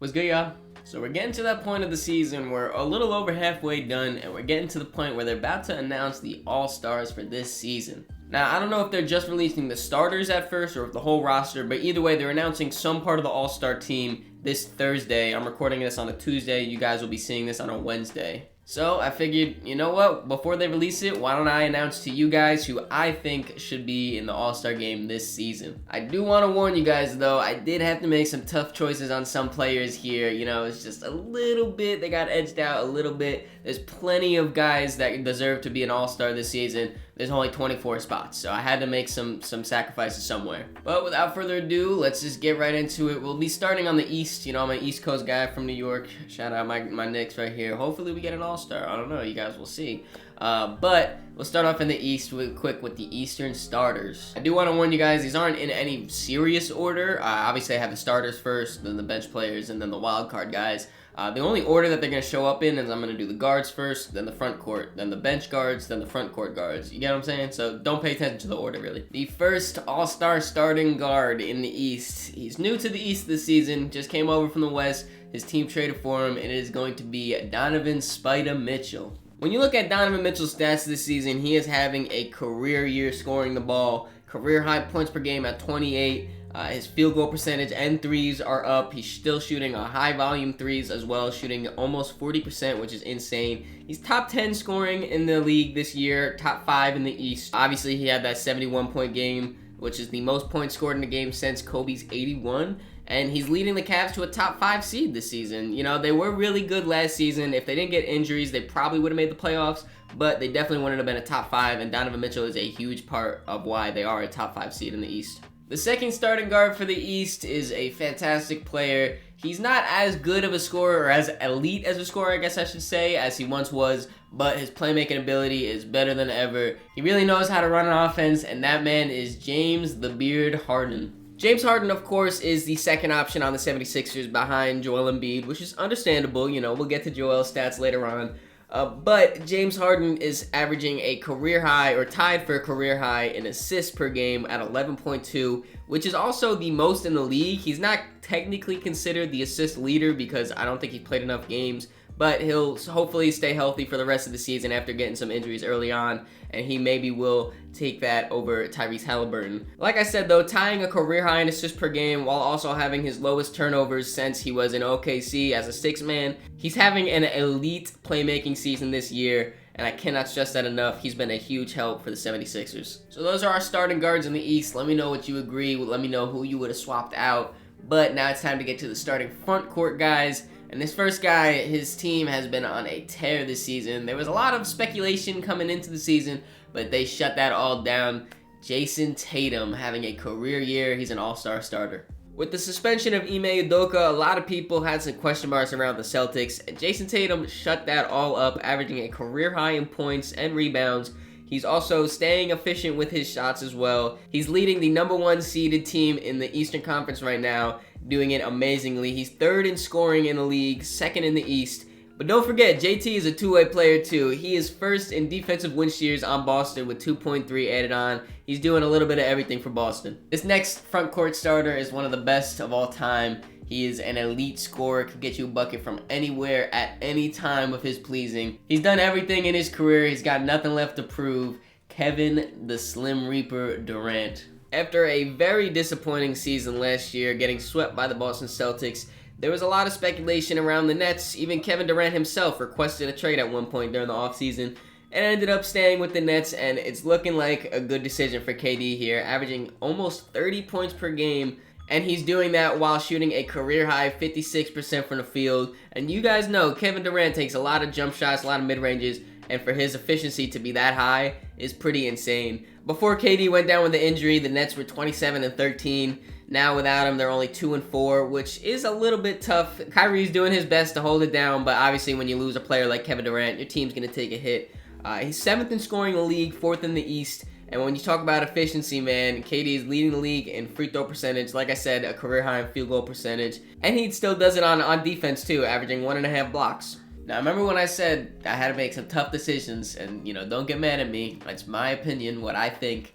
What's good, y'all? So we're getting to that point of the season. We're a little over halfway done, and we're getting to the point where they're about to announce the All-Stars for this season. Now, I don't know if they're just releasing the starters at first or if the whole roster, but either way, they're announcing some part of the All-Star team this Thursday. I'm recording this on a Tuesday. You guys will be seeing this on a Wednesday. So I figured, you know what, before they release it, why don't I announce to you guys who I think should be in the All-Star game this season. I do want to warn you guys though, I did have to make some tough choices on some players here. You know, it's just a little bit, they got edged out a little bit. There's plenty of guys that deserve to be an All-Star this season. There's only 24 spots, so I had to make some sacrifices somewhere. But without further ado, let's just get right into it. We'll be starting on the East. You know, I'm an East Coast guy from New York. Shout out my Knicks right here. Hopefully we get an All-Star. I don't know. You guys will see. But we'll start off in the East with the Eastern starters. I do want to warn you guys, these aren't in any serious order. Obviously, I have the starters first, then the bench players, and then the wild card guys. The only order that they're going to show up in is I'm going to do the guards first, then the front court, then the bench guards, then the front court guards. You get what I'm saying? So don't pay attention to the order, really. The first All-Star starting guard in the East. He's new to the East this season, just came over from the West. His team traded for him, and it is going to be Donovan Spider Mitchell. When you look at Donovan Mitchell's stats this season, he is having a career year scoring the ball. Career high points per game at 28. His field goal percentage and threes are up. He's still shooting a high volume threes as well, shooting almost 40%, which is insane. He's top 10 scoring in the league this year, top 5 in the East. Obviously, he had that 71-point game, which is the most points scored in a game since Kobe's 81. And he's leading the Cavs to a top 5 seed this season. You know, they were really good last season. If they didn't get injuries, they probably would have made the playoffs, but they definitely wouldn't have been a top 5, and Donovan Mitchell is a huge part of why they are a top 5 seed in the East. The second starting guard for the East is a fantastic player. He's not as good of a scorer, or as elite as a scorer, I guess I should say, as he once was, but his playmaking ability is better than ever. He really knows how to run an offense, and that man is James the Beard Harden. James Harden, of course, is the second option on the 76ers behind Joel Embiid, which is understandable. You know, we'll get to Joel's stats later on. But James Harden is averaging a career high, or tied for a career high, in assists per game at 11.2, which is also the most in the league. He's not technically considered the assist leader because I don't think he's played enough games, but he'll hopefully stay healthy for the rest of the season after getting some injuries early on, and he maybe will take that over Tyrese Halliburton. Like I said though, tying a career high in assists per game while also having his lowest turnovers since he was in OKC as a sixth man. He's having an elite playmaking season this year, and I cannot stress that enough. He's been a huge help for the 76ers. So those are our starting guards in the East. Let me know what you agree. Let me know who you would have swapped out. But now it's time to get to the starting front court guys. And this first guy, his team has been on a tear this season. There was a lot of speculation coming into the season, but they shut that all down. Jason Tatum having a career year. He's an all-star starter. With the suspension of Ime Udoka, a lot of people had some question marks around the Celtics, and Jason Tatum shut that all up, averaging a career high in points and rebounds. He's also staying efficient with his shots as well. He's leading the number 1 seeded team in the Eastern Conference right now, doing it amazingly. He's third in scoring in the league, second in the East. But don't forget, JT is a two-way player too. He is first in defensive win shares on Boston with 2.3 added on. He's doing a little bit of everything for Boston. This next front court starter is one of the best of all time. He is an elite scorer, can get you a bucket from anywhere at any time of his pleasing. He's done everything in his career. He's got nothing left to prove. Kevin the Slim Reaper Durant. After a very disappointing season last year, getting swept by the Boston Celtics, there was a lot of speculation around the Nets. Even Kevin Durant himself requested a trade at one point during the offseason and ended up staying with the Nets, and it's looking like a good decision for KD here, averaging almost 30 points per game. And he's doing that while shooting a career-high 56% from the field. And you guys know Kevin Durant takes a lot of jump shots, a lot of mid-ranges, and for his efficiency to be that high is pretty insane. Before KD went down with the injury, the Nets were 27-13. Now without him, they're only 2-4, which is a little bit tough. Kyrie's doing his best to hold it down, but obviously when you lose a player like Kevin Durant, your team's going to take a hit. He's 7th in scoring in the league, 4th in the East. And when you talk about efficiency, man, KD is leading the league in free throw percentage. Like I said, a career high in field goal percentage. And he still does it on defense too, averaging 1.5 blocks. Now, remember when I said I had to make some tough decisions, and, you know, don't get mad at me. It's my opinion, what I think.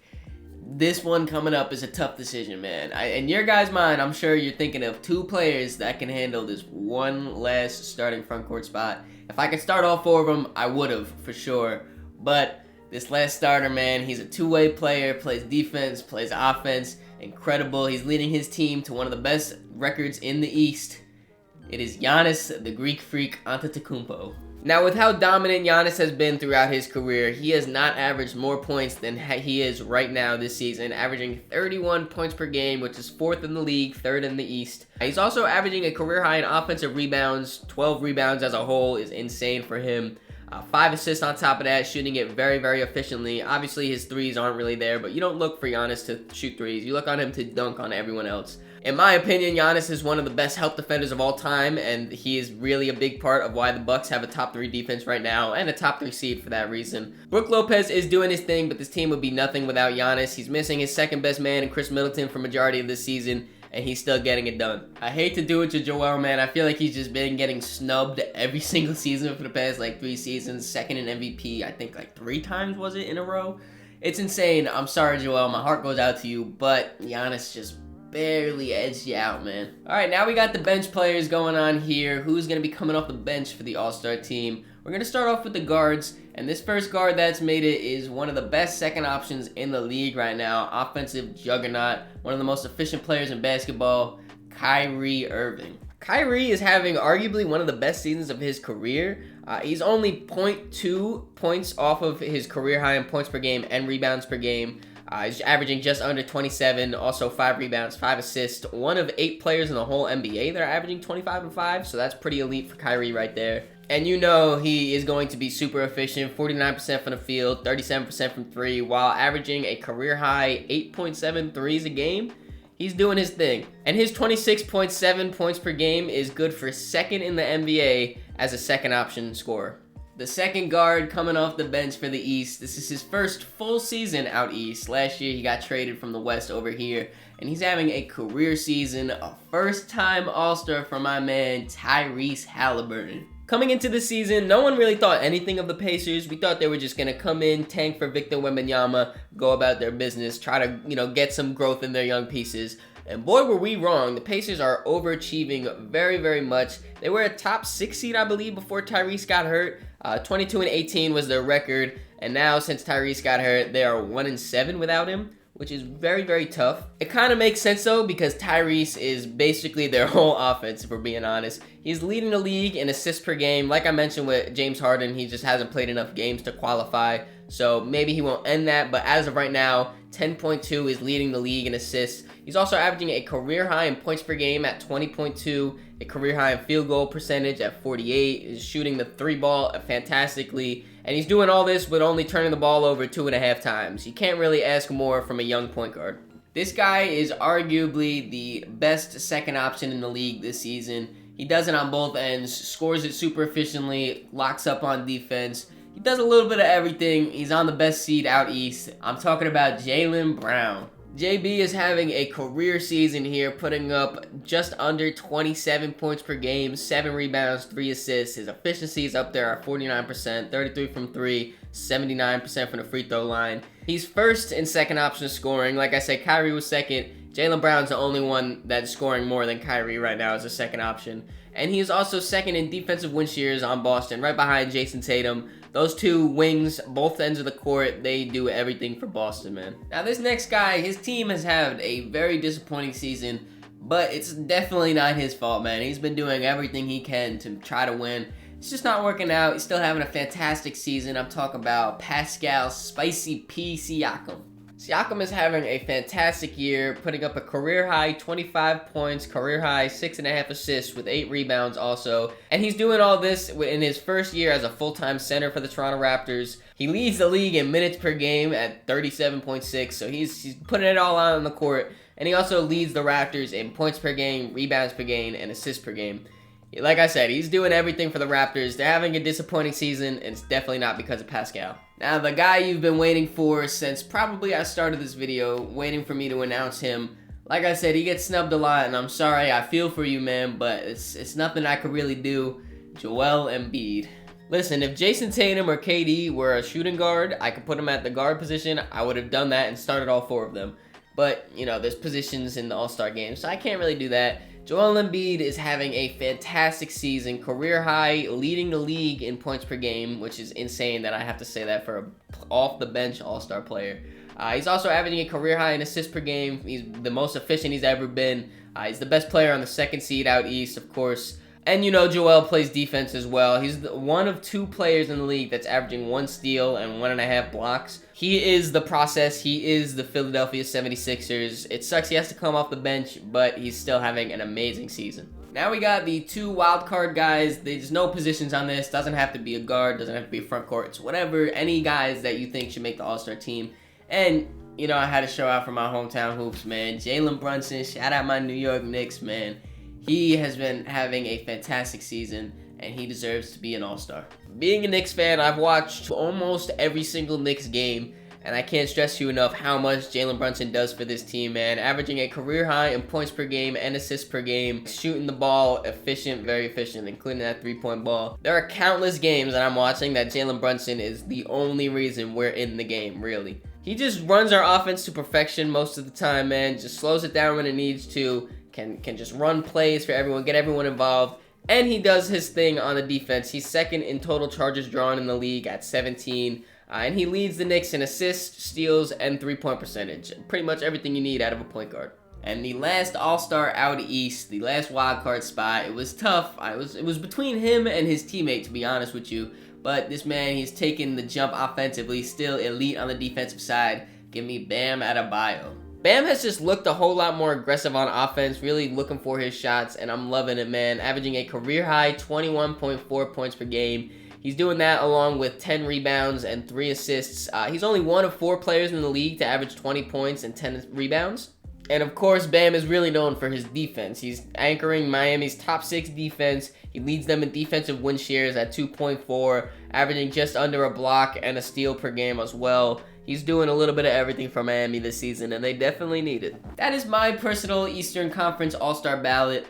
this one coming up is a tough decision, man. In your guys' mind, I'm sure you're thinking of 2 players that can handle this one last starting front court spot. If I could start all 4 of them, I would have, for sure. But this last starter, man, he's a two-way player, plays defense, plays offense, incredible. He's leading his team to one of the best records in the East. It is Giannis, the Greek Freak, Antetokounmpo. Now, with how dominant Giannis has been throughout his career, he has not averaged more points than he is right now this season, averaging 31 points per game, which is 4th in the league, 3rd in the East. He's also averaging a career high in offensive rebounds. 12 rebounds as a whole is insane for him. 5 assists on top of that, shooting it very, very efficiently. Obviously, his threes aren't really there, but you don't look for Giannis to shoot threes. You look on him to dunk on everyone else. In my opinion, Giannis is one of the best help defenders of all time, and he is really a big part of why the Bucks have a top 3 defense right now, and a top 3 seed for that reason. Brook Lopez is doing his thing, but this team would be nothing without Giannis. He's missing his second best man in Chris Middleton for majority of this season, and he's still getting it done. I hate to do it to Joel, man. I feel like he's just been getting snubbed every single season for the past, 3 seasons. Second in MVP, I think, 3 times, was it, in a row? It's insane. I'm sorry, Joel. My heart goes out to you, but Giannis just barely edged you out, man. Alright, now we got the bench players going on here. Who's going to be coming off the bench for the All-Star team? We're going to start off with the guards, and this first guard that's made it is one of the best second options in the league right now. Offensive juggernaut, one of the most efficient players in basketball, Kyrie Irving. Kyrie is having arguably one of the best seasons of his career. He's only 0.2 points off of his career high in points per game and rebounds per game. He's averaging just under 27, also 5 rebounds, 5 assists. One of 8 players in the whole NBA that are averaging 25 and 5, so that's pretty elite for Kyrie right there. And you know he is going to be super efficient, 49% from the field, 37% from 3, while averaging a career high 8.7 threes a game. He's doing his thing. And his 26.7 points per game is good for 2nd in the NBA as a second option scorer. The second guard coming off the bench for the East. This is his first full season out East. Last year he got traded from the West over here, and he's having a career season, a first-time All-Star for my man Tyrese Halliburton. Coming into the season, no one really thought anything of the Pacers. We thought they were just going to come in, tank for Victor Wembanyama, go about their business, try to, get some growth in their young pieces. And boy, were we wrong. The Pacers are overachieving very, very much. They were a top 6 seed, I believe, before Tyrese got hurt. 22-18 was their record. And now, since Tyrese got hurt, they are 1-7 without him, which is very, very tough. It kind of makes sense, though, because Tyrese is basically their whole offense, if we're being honest. He's leading the league in assists per game. Like I mentioned with James Harden, he just hasn't played enough games to qualify. So maybe he won't end that. But as of right now, 10.2 is leading the league in assists. He's also averaging a career high in points per game at 20.2, a career high in field goal percentage at 48, is shooting the 3 ball fantastically, and he's doing all this with only turning the ball over 2.5 times. You can't really ask more from a young point guard. This guy is arguably the best second option in the league this season. He does it on both ends, scores it super efficiently, locks up on defense. He does a little bit of everything. He's on the best seed out East. I'm talking about Jaylen Brown. JB is having a career season here, putting up just under 27 points per game, 7 rebounds, 3 assists. His efficiency is up there at 49%, 33 from 3, 79% from the free throw line. He's first in second option scoring. Like I said, Kyrie was second. Jaylen Brown's the only one that's scoring more than Kyrie right now as a second option. And he is also second in defensive win shares on Boston, right behind Jason Tatum. Those 2 wings, both ends of the court, they do everything for Boston, man. Now, this next guy, his team has had a very disappointing season, but it's definitely not his fault, man. He's been doing everything he can to try to win. It's just not working out. He's still having a fantastic season. I'm talking about Pascal Spicy P. Siakam. Siakam is having a fantastic year, putting up a career-high 25 points, career-high 6.5 assists with 8 rebounds also. And he's doing all this in his first year as a full-time center for the Toronto Raptors. He leads the league in minutes per game at 37.6, so he's putting it all out on the court. And he also leads the Raptors in points per game, rebounds per game, and assists per game. Like I said, he's doing everything for the Raptors. They're having a disappointing season, and it's definitely not because of Pascal. Now, the guy you've been waiting for since probably I started this video, waiting for me to announce him. Like I said, he gets snubbed a lot, and I'm sorry. I feel for you, man, but it's nothing I could really do. Joel Embiid. Listen, if Jason Tatum or KD were a shooting guard, I could put them at the guard position. I would have done that and started all 4 of them. But, you know, there's positions in the All-Star game, so I can't really do that. Joel Embiid is having a fantastic season, career high, leading the league in points per game, which is insane that I have to say that for an off-the-bench All-Star player. He's also averaging a career high in assists per game. He's the most efficient he's ever been. He's the best player on the 2nd seed out east, of course. And you know, Joel plays defense as well. He's one of 2 players in the league that's averaging 1 steal and 1.5 blocks. He is the process. He is the Philadelphia 76ers. It sucks he has to come off the bench, but he's still having an amazing season. Now we got the 2 wildcard guys. There's no positions on this. Doesn't have to be a guard. Doesn't have to be a front court. It's whatever. Any guys that you think should make the All-Star team. And, you know, I had to show out for my hometown hoops, man. Jalen Brunson. Shout out my New York Knicks, man. He has been having a fantastic season, and he deserves to be an All-Star. Being a Knicks fan, I've watched almost every single Knicks game, and I can't stress you enough how much Jalen Brunson does for this team, man. Averaging a career high in points per game and assists per game. Shooting the ball efficient, very efficient, including that 3-point ball. There are countless games that I'm watching that Jalen Brunson is the only reason we're in the game, really. He just runs our offense to perfection most of the time, man. Just slows it down when it needs to. Can just run plays for everyone, get everyone involved, and he does his thing on the defense. He's 2nd in total charges drawn in the league at 17, and he leads the Knicks in assists, steals, and 3-point percentage. Pretty much everything you need out of a point guard. And the last All-Star out east, the last wild card spot, it was tough. It was between him and his teammate, to be honest with you. But this man, he's taken the jump offensively, still elite on the defensive side. Give me Bam Adebayo. Bam has just looked a whole lot more aggressive on offense, really looking for his shots, and I'm loving it, man. Averaging a career-high 21.4 points per game. He's doing that along with 10 rebounds and 3 assists. He's only one of 4 players in the league to average 20 points and 10 rebounds. And of course, Bam is really known for his defense. He's anchoring Miami's top 6 defense. He leads them in defensive win shares at 2.4, averaging just under a block and a steal per game as well. He's doing a little bit of everything for Miami this season, and they definitely need it. That is my personal Eastern Conference All-Star ballot.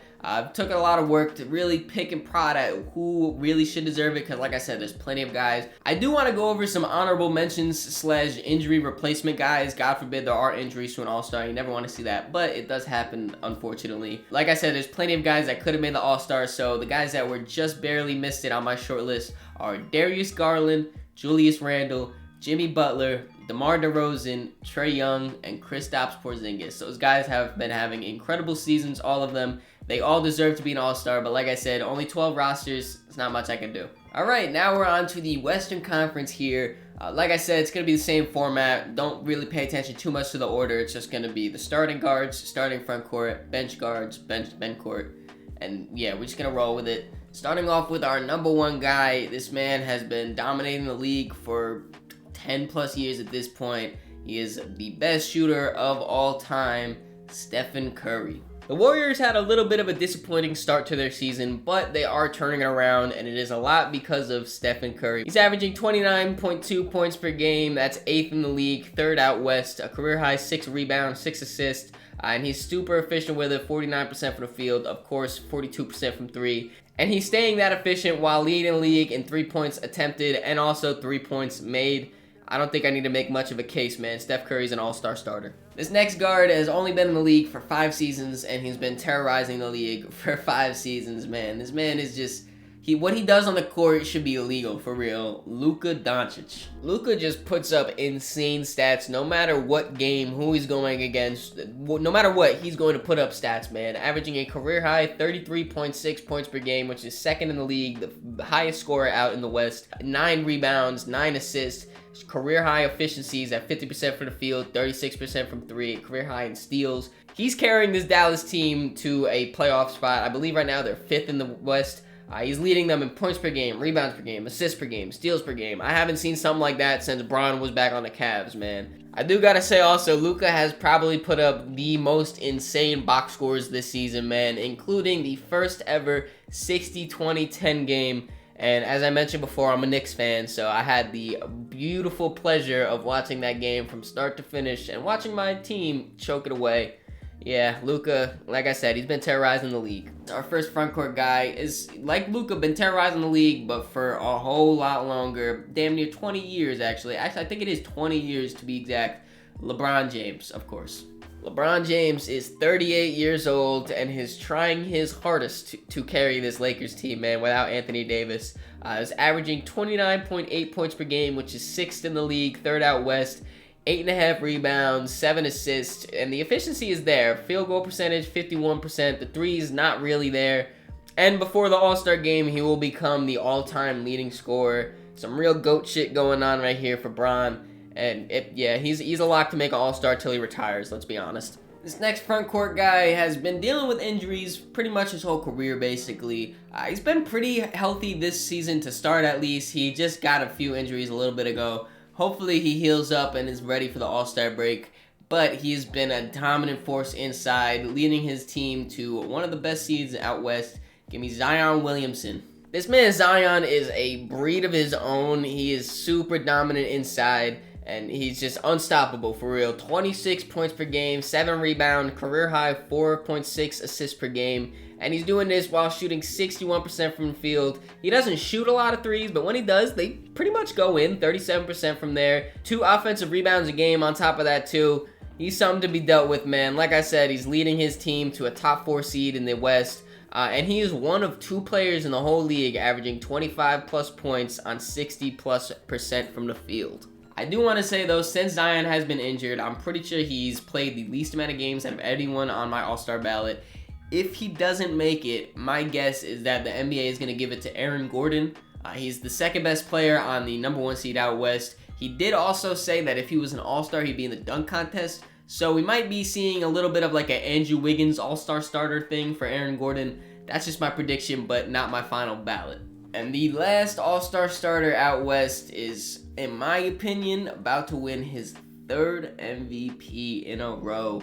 Took a lot of work to really pick and prod at who really should deserve it, because like I said, there's plenty of guys. I do want to go over some honorable mentions / injury replacement guys. God forbid there are injuries to an All-Star. You never want to see that, but it does happen, unfortunately. Like I said, there's plenty of guys that could have made the All-Star, so the guys that were just barely missed it on my short list are Darius Garland, Julius Randle, Jimmy Butler, DeMar DeRozan, Trae Young, and Kristaps Porzingis. Those guys have been having incredible seasons, all of them. They all deserve to be an All-Star, but like I said, only 12 rosters. It's not much I can do. All right, now we're on to the Western Conference here. Like I said, it's going to be the same format. Don't really pay attention too much to the order. It's just going to be the starting guards, starting front court, bench guards, bench court. And yeah, we're just going to roll with it. Starting off with our number 1 guy. This man has been dominating the league for 10 plus years at this point. He is the best shooter of all time, Stephen Curry. The Warriors had a little bit of a disappointing start to their season, but they are turning it around, and it is a lot because of Stephen Curry. He's averaging 29.2 points per game. That's 8th in the league, 3rd out west, a career high 6 rebounds, 6 assists, and he's super efficient with it, 49% from the field, of course, 42% from 3. And he's staying that efficient while leading the league in 3 points attempted and also 3 points made. I don't think I need to make much of a case, man. Steph Curry's an all-star starter. This next guard has only been in the league for 5 seasons, and he's been terrorizing the league for 5 seasons, man. This man is just... what he does on the court should be illegal, for real. Luka Doncic. Luka just puts up insane stats no matter what game, who he's going against. No matter what, he's going to put up stats, man. Averaging a career-high 33.6 points per game, which is 2nd in the league, the highest scorer out in the West. 9 rebounds, 9 assists. Career high efficiencies at 50% from the field, 36% from 3, career high in steals. He's carrying this Dallas team to a playoff spot. I believe right now they're 5th in the West. He's leading them in points per game, rebounds per game, assists per game, steals per game. I haven't seen something like that since Bron was back on the Cavs, man. I do gotta say also, Luka has probably put up the most insane box scores this season, man, including the first ever 60-20-10 game. And as I mentioned before, I'm a Knicks fan, so I had the beautiful pleasure of watching that game from start to finish and watching my team choke it away. Yeah, Luka, like I said, he's been terrorizing the league. Our first front court guy is, like Luka, been terrorizing the league, but for a whole lot longer. Damn near 20 years, actually. Actually, I think it is 20 years to be exact. LeBron James, of course. LeBron James is 38 years old and is trying his hardest to carry this Lakers team, man, without Anthony Davis. He's averaging 29.8 points per game, which is 6th in the league, 3rd out west. 8.5 rebounds, 7 assists, and the efficiency is there. Field goal percentage, 51%. The three is not really there. And before the All-Star game, he will become the all-time leading scorer. Some real GOAT shit going on right here for Bron. And he's a lock to make an All-Star till he retires, let's be honest. This next front court guy has been dealing with injuries pretty much his whole career, basically. He's been pretty healthy this season to start, at least. He just got a few injuries a little bit ago. Hopefully he heals up and is ready for the All-Star break, but he's been a dominant force inside, leading his team to one of the best seeds out west. Give me Zion Williamson. This man Zion is a breed of his own. He is super dominant inside, and he's just unstoppable for real. 26 points per game, 7 rebounds, career high 4.6 assists per game. And he's doing this while shooting 61% from the field. He doesn't shoot a lot of threes, but when he does, they pretty much go in, 37% from there. 2 offensive rebounds a game on top of that too. He's something to be dealt with, man. Like I said, he's leading his team to a top 4 seed in the West. And he is one of 2 players in the whole league averaging 25 plus points on 60+% from the field. I do want to say though, since Zion has been injured, I'm pretty sure he's played the least amount of games out of anyone on my All-Star ballot. If he doesn't make it, my guess is that the NBA is going to give it to Aaron Gordon. He's the second best player on the number 1 seed out west. He did also say that if he was an All-Star, he'd be in the dunk contest. So we might be seeing a little bit of like an Andrew Wiggins All-Star starter thing for Aaron Gordon. That's just my prediction, but not my final ballot. And the last All-Star starter out west is, in my opinion, about to win his 3rd MVP in a row.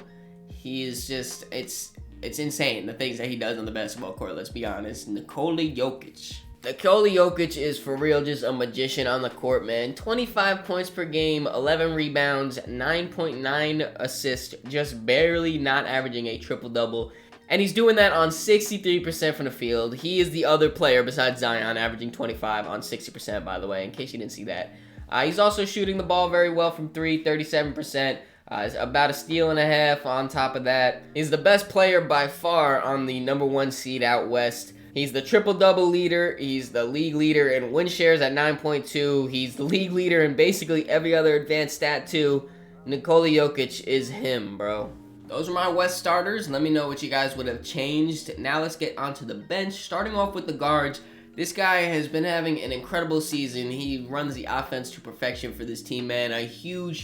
He is just, it's insane, the things that he does on the basketball court, let's be honest. Nikola Jokic. Nikola Jokic is for real just a magician on the court, man. 25 points per game, 11 rebounds, 9.9 assists, just barely not averaging a triple-double. And he's doing that on 63% from the field. He is the other player besides Zion, averaging 25 on 60%, by the way, in case you didn't see that. He's also shooting the ball very well from 3, 37%. About a steal and a half on top of that. He's the best player by far on the number 1 seed out west. He's the triple-double leader. He's the league leader in win shares at 9.2. He's the league leader in basically every other advanced stat too. Nikola Jokic is him, bro. Those are my West starters. Let me know what you guys would have changed. Now let's get onto the bench. Starting off with the guards. This guy has been having an incredible season. He runs the offense to perfection for this team, man. A huge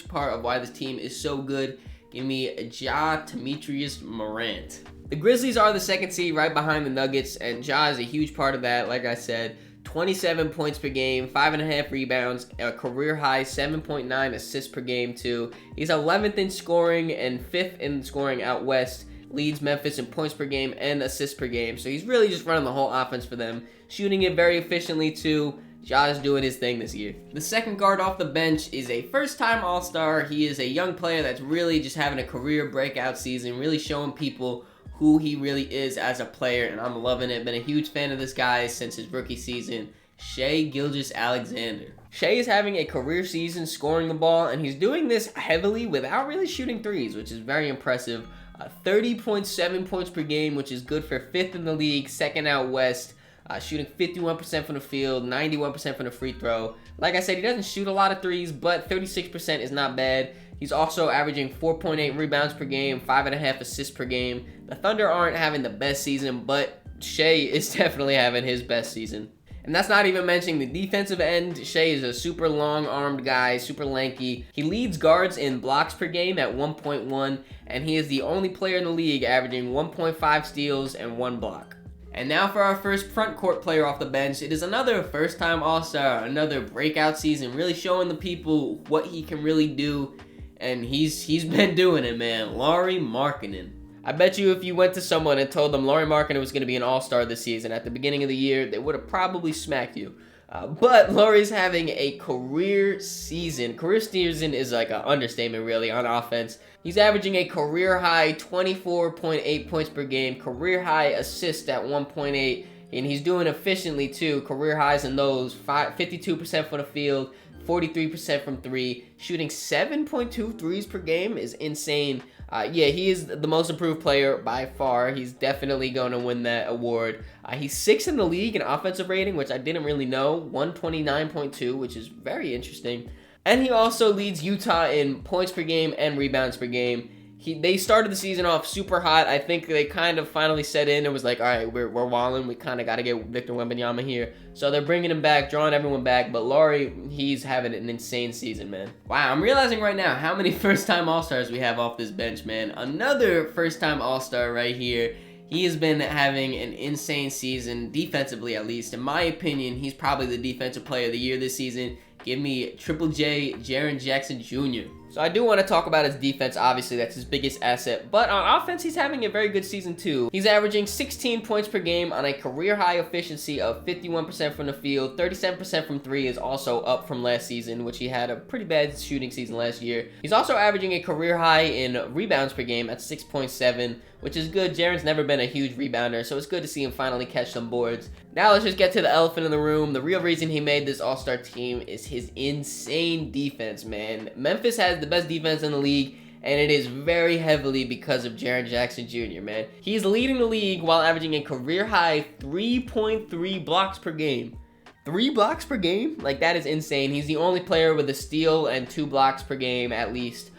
part of why this team is so good. Give me Demetrius Morant. The Grizzlies are the 2nd seed right behind the Nuggets, and Ja is a huge part of that, like I said. 27 points per game, 5.5 rebounds, a career high 7.9 assists per game too. He's 11th in scoring and 5th in scoring out west. Leads Memphis in points per game and assists per game. So he's really just running the whole offense for them. Shooting it very efficiently too. Ja is doing his thing this year. The second guard off the bench is a first-time All-Star. He is a young player that's really just having a career breakout season, really showing people who he really is as a player, and I'm loving it. Been a huge fan of this guy since his rookie season. Shai Gilgeous-Alexander. Shai is having a career season scoring the ball, and he's doing this heavily without really shooting threes, which is very impressive. 30.7 points per game, which is good for 5th in the league, 2nd out west. Shooting 51% from the field, 91% from the free throw. Like I said, he doesn't shoot a lot of threes, but 36% is not bad. He's also averaging 4.8 rebounds per game, 5.5 assists per game. The Thunder aren't having the best season, but Shai is definitely having his best season. And that's not even mentioning the defensive end. Shai is a super long-armed guy, super lanky. He leads guards in blocks per game at 1.1, and he is the only player in the league averaging 1.5 steals and 1 block. And now for our first front court player off the bench. It is another first-time All-Star, another breakout season, really showing the people what he can really do. And he's been doing it, man. Lauri Markkanen. I bet you if you went to someone and told them Lauri Markkanen was going to be an All-Star this season at the beginning of the year, they would have probably smacked you. But Lauri's having a career season. Career season is like an understatement, really, on offense. He's averaging a career high 24.8 points per game, career high assists at 1.8, and he's doing efficiently too. Career highs in those 52% from the field, 43% from three, shooting 7.2 threes per game is insane. Yeah, he is the most improved player by far. He's definitely going to win that award. He's 6th in the league in offensive rating, which I didn't really know, 129.2, which is very interesting. And he also leads Utah in points per game and rebounds per game. They started the season off super hot. I think they kind of finally set in. It was like, all right, we're walling. We kind of got to get Victor Wembanyama here. So they're bringing him back, drawing everyone back. But Lauri, he's having an insane season, man. Wow, I'm realizing right now how many first-time All-Stars we have off this bench, man. Another first-time All-Star right here. He has been having an insane season, defensively at least. In my opinion, he's probably the Defensive Player of the Year this season. Give me Triple J, Jaren Jackson Jr. So I do want to talk about his defense. Obviously, that's his biggest asset. But on offense, he's having a very good season too. He's averaging 16 points per game on a career-high efficiency of 51% from the field. 37% from three is also up from last season, which he had a pretty bad shooting season last year. He's also averaging a career-high in rebounds per game at 6.7, which is good. Jaren's never been a huge rebounder, so it's good to see him finally catch some boards. Now let's just get to the elephant in the room. The real reason he made this All-Star team is his insane defense, man. Memphis has the best defense in the league, and it is very heavily because of Jaren Jackson Jr., man. He's leading the league while averaging a career-high 3.3 blocks per game. 3 blocks per game? Like, that is insane. He's the only player with a steal and 2 blocks per game at least.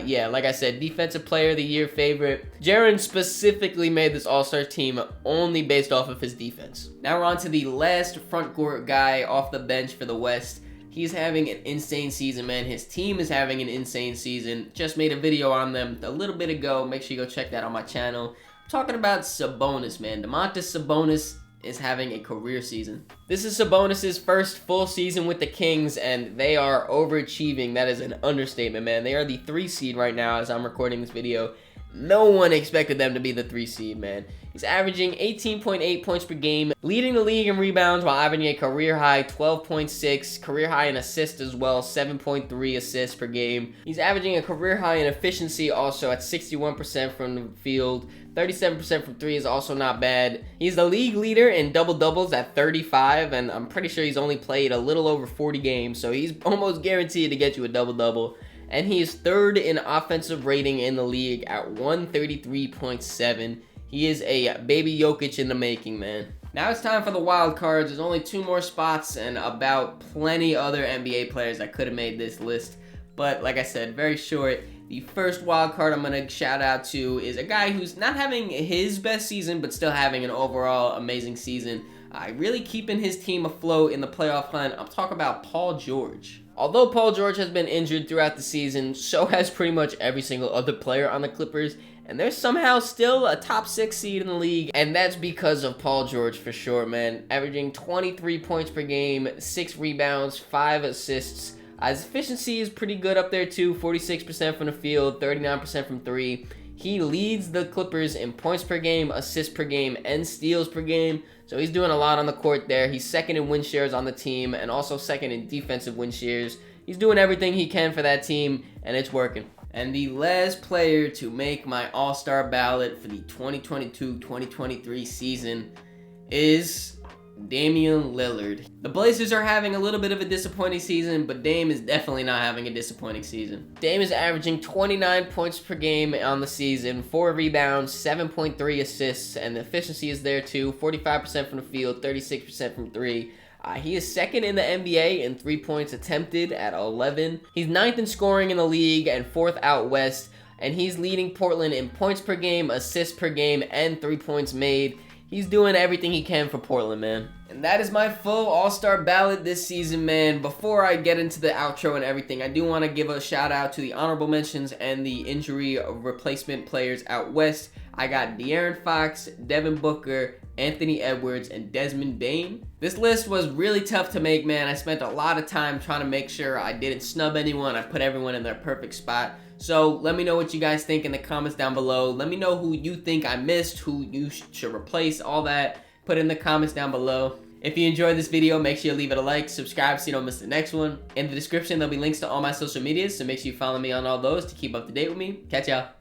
Yeah, like I said, Defensive Player of the Year favorite. Jaren specifically made this All-Star team only based off of his defense. Now we're on to the last front court guy off the bench for the West. He's having an insane season, man. His team is having an insane season. Just made a video on them a little bit ago. Make sure you go check that on my channel. I'm talking about Sabonis, man. Domantas Sabonis is having a career season. This is Sabonis' first full season with the Kings, and they are overachieving. That is an understatement, man. They are the 3 seed right now as I'm recording this video. No one expected them to be the 3 seed, man. He's averaging 18.8 points per game, leading the league in rebounds while averaging a career high 12.6, career high in assists as well, 7.3 assists per game. He's averaging a career high in efficiency also at 61% from the field. 37% from 3 is also not bad. He's the league leader in double-doubles at 35, and I'm pretty sure he's only played a little over 40 games, so he's almost guaranteed to get you a double-double. And he is 3rd in offensive rating in the league at 133.7. He is a baby Jokic in the making, man. Now it's time for the wild cards. There's only 2 more spots and about plenty other NBA players that could have made this list. But like I said, very short. The first wild card I'm going to shout out to is a guy who's not having his best season, but still having an overall amazing season. Really keeping his team afloat in the playoff hunt. I'm talking about Paul George. Although Paul George has been injured throughout the season, so has pretty much every single other player on the Clippers, and they're somehow still a top 6 seed in the league, and that's because of Paul George for sure, man. Averaging 23 points per game, 6 rebounds, 5 assists. His efficiency is pretty good up there too, 46% from the field, 39% from 3. He leads the Clippers in points per game, assists per game, and steals per game. So he's doing a lot on the court there. He's 2nd in win shares on the team and also 2nd in defensive win shares. He's doing everything he can for that team, and it's working. And the last player to make my All-Star ballot for the 2022-2023 season is Damian Lillard. The Blazers are having a little bit of a disappointing season, but Dame is definitely not having a disappointing season. Dame is averaging 29 points per game on the season, 4 rebounds, 7.3 assists, and the efficiency is there too, 45% from the field, 36% from 3. He is 2nd in the NBA in 3 points attempted at 11. He's 9th in scoring in the league and 4th out west, and he's leading Portland in points per game, assists per game, and 3 points made. He's doing everything he can for Portland, man. And that is my full All-Star ballot this season, man. Before I get into the outro and everything, I do want to give a shout out to the honorable mentions and the injury replacement players out west. I got De'Aaron Fox, Devin Booker, Anthony Edwards, and Desmond Bane. This list was really tough to make, man. I spent a lot of time trying to make sure I didn't snub anyone. I put everyone in their perfect spot. So let me know what you guys think in the comments down below. Let me know who you think I missed, who you should replace, all that. Put in the comments down below. If you enjoyed this video, make sure you leave it a like, subscribe so you don't miss the next one. In the description, there'll be links to all my social medias, so make sure you follow me on all those to keep up to date with me. Catch y'all.